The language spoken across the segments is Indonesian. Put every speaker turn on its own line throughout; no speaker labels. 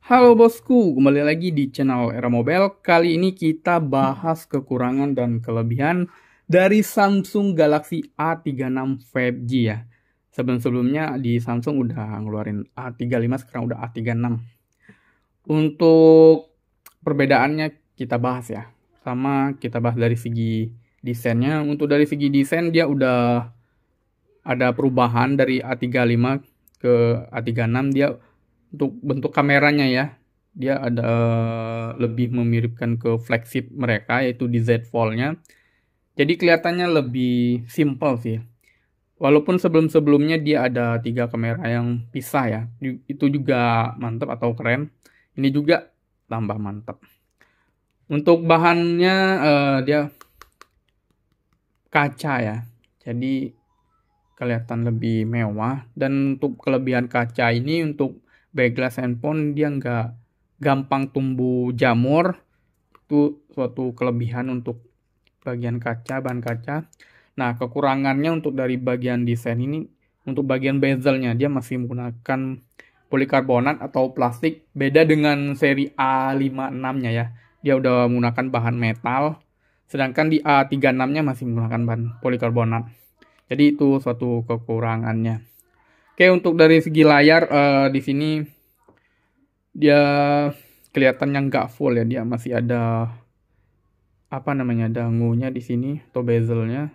Halo bosku, kembali lagi di channel Era Mobile. Kali ini kita bahas kekurangan dan kelebihan dari Samsung Galaxy A36 5G ya. Sebelum-sebelumnya di Samsung udah ngeluarin A35, sekarang udah A36. Untuk perbedaannya kita bahas ya. Sama kita bahas dari segi desainnya. Untuk dari segi desain dia udah ada perubahan dari A35 ke A36. Dia untuk bentuk kameranya ya, dia ada lebih memiripkan ke flagship mereka yaitu di Z Fold-nya. Jadi kelihatannya lebih simple sih. Walaupun sebelum-sebelumnya dia ada tiga kamera yang pisah ya, itu juga mantap atau keren. Ini juga tambah mantap. Untuk bahannya dia kaca ya, jadi kelihatan lebih mewah. Dan untuk kelebihan kaca ini, untuk back glass handphone dia nggak gampang tumbuh jamur. Itu suatu kelebihan untuk bagian kaca, bahan kaca. Nah, kekurangannya untuk dari bagian desain ini, untuk bagian bezelnya dia masih menggunakan polikarbonat atau plastik. Beda dengan seri A56-nya ya, dia udah menggunakan bahan metal. Sedangkan di A36-nya masih menggunakan bahan polikarbonat. Jadi itu suatu kekurangannya. Oke, untuk dari segi layar di sini dia kelihatannya nggak full ya, dia masih ada apa namanya, dangunya di sini atau bezelnya,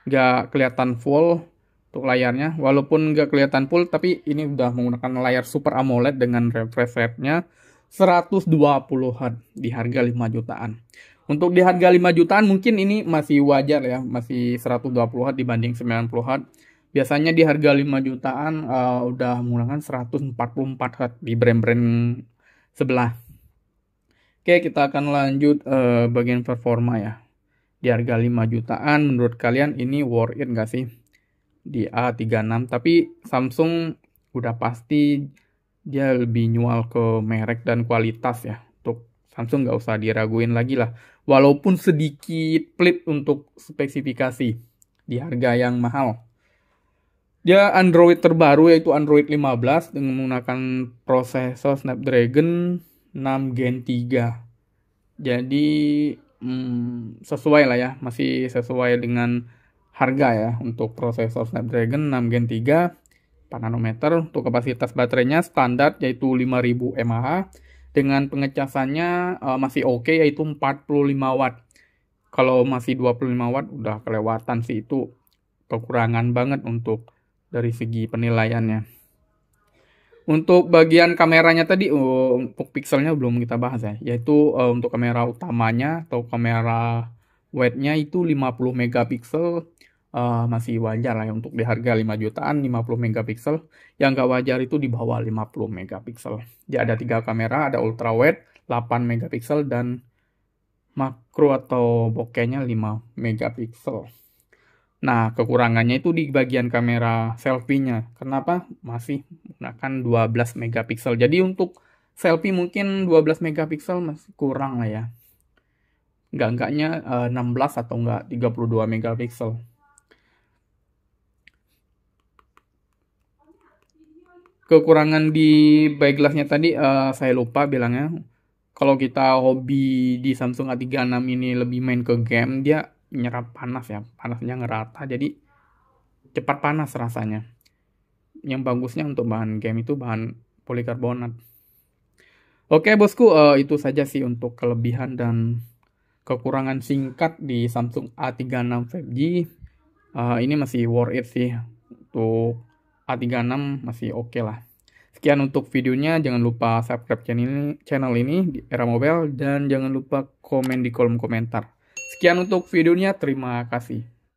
nggak kelihatan full untuk layarnya. Walaupun nggak kelihatan full, tapi ini udah menggunakan layar Super AMOLED dengan refresh rate-nya 120 Hz di harga 5 jutaan. Untuk di harga 5 jutaan mungkin ini masih wajar ya, masih 120 Hz dibanding 90 Hz. Biasanya di harga 5 jutaan udah menggunakan 144 Hz di brand-brand sebelah. Oke, kita akan lanjut bagian performa ya. Di harga 5 jutaan, menurut kalian ini worth it nggak sih? Di A36, tapi Samsung udah pasti dia lebih nyual ke merek dan kualitas ya. Untuk Samsung nggak usah diraguin lagi lah. Walaupun sedikit pelit untuk spesifikasi di harga yang mahal. Dia Android terbaru yaitu Android 15 dengan menggunakan prosesor Snapdragon 6 Gen 3. Jadi sesuai lah ya, masih sesuai dengan harga ya untuk prosesor Snapdragon 6 Gen 3 4 nanometer. Untuk kapasitas baterainya standar yaitu 5000 mAh dengan pengecasannya masih oke yaitu 45 watt. Kalau masih 25 watt udah kelewatan sih, itu kekurangan banget untuk dari segi penilaiannya. Untuk bagian kameranya tadi, untuk pikselnya belum kita bahas ya, yaitu untuk kamera utamanya atau kamera wide-nya itu 50 megapiksel, masih wajar lah ya untuk di harga 5 jutaan 50 megapiksel. Yang nggak wajar itu di bawah 50 megapiksel. Dia ada tiga kamera, ada ultra wide 8 megapiksel dan makro atau bokehnya 5 megapiksel. Nah, kekurangannya itu di bagian kamera selfie-nya. Kenapa? Masih menggunakan 12 megapiksel. Jadi untuk selfie mungkin 12 megapiksel masih kurang lah ya. Enggaknya 16 atau enggak 32 megapiksel. Kekurangan di back glass-nya tadi saya lupa bilangnya. Kalau kita hobi di Samsung A36 ini lebih main ke game, dia nyerap panas ya. Panasnya ngerata, jadi cepat panas rasanya. Yang bagusnya untuk bahan game itu bahan polikarbonat. Oke bosku, itu saja sih untuk kelebihan dan kekurangan singkat di Samsung A36 5G. Ini masih worth it sih. Untuk A36 masih oke lah. Sekian untuk videonya, jangan lupa subscribe channel ini di Era Mobile dan jangan lupa komen di kolom komentar. Sekian untuk videonya, terima kasih.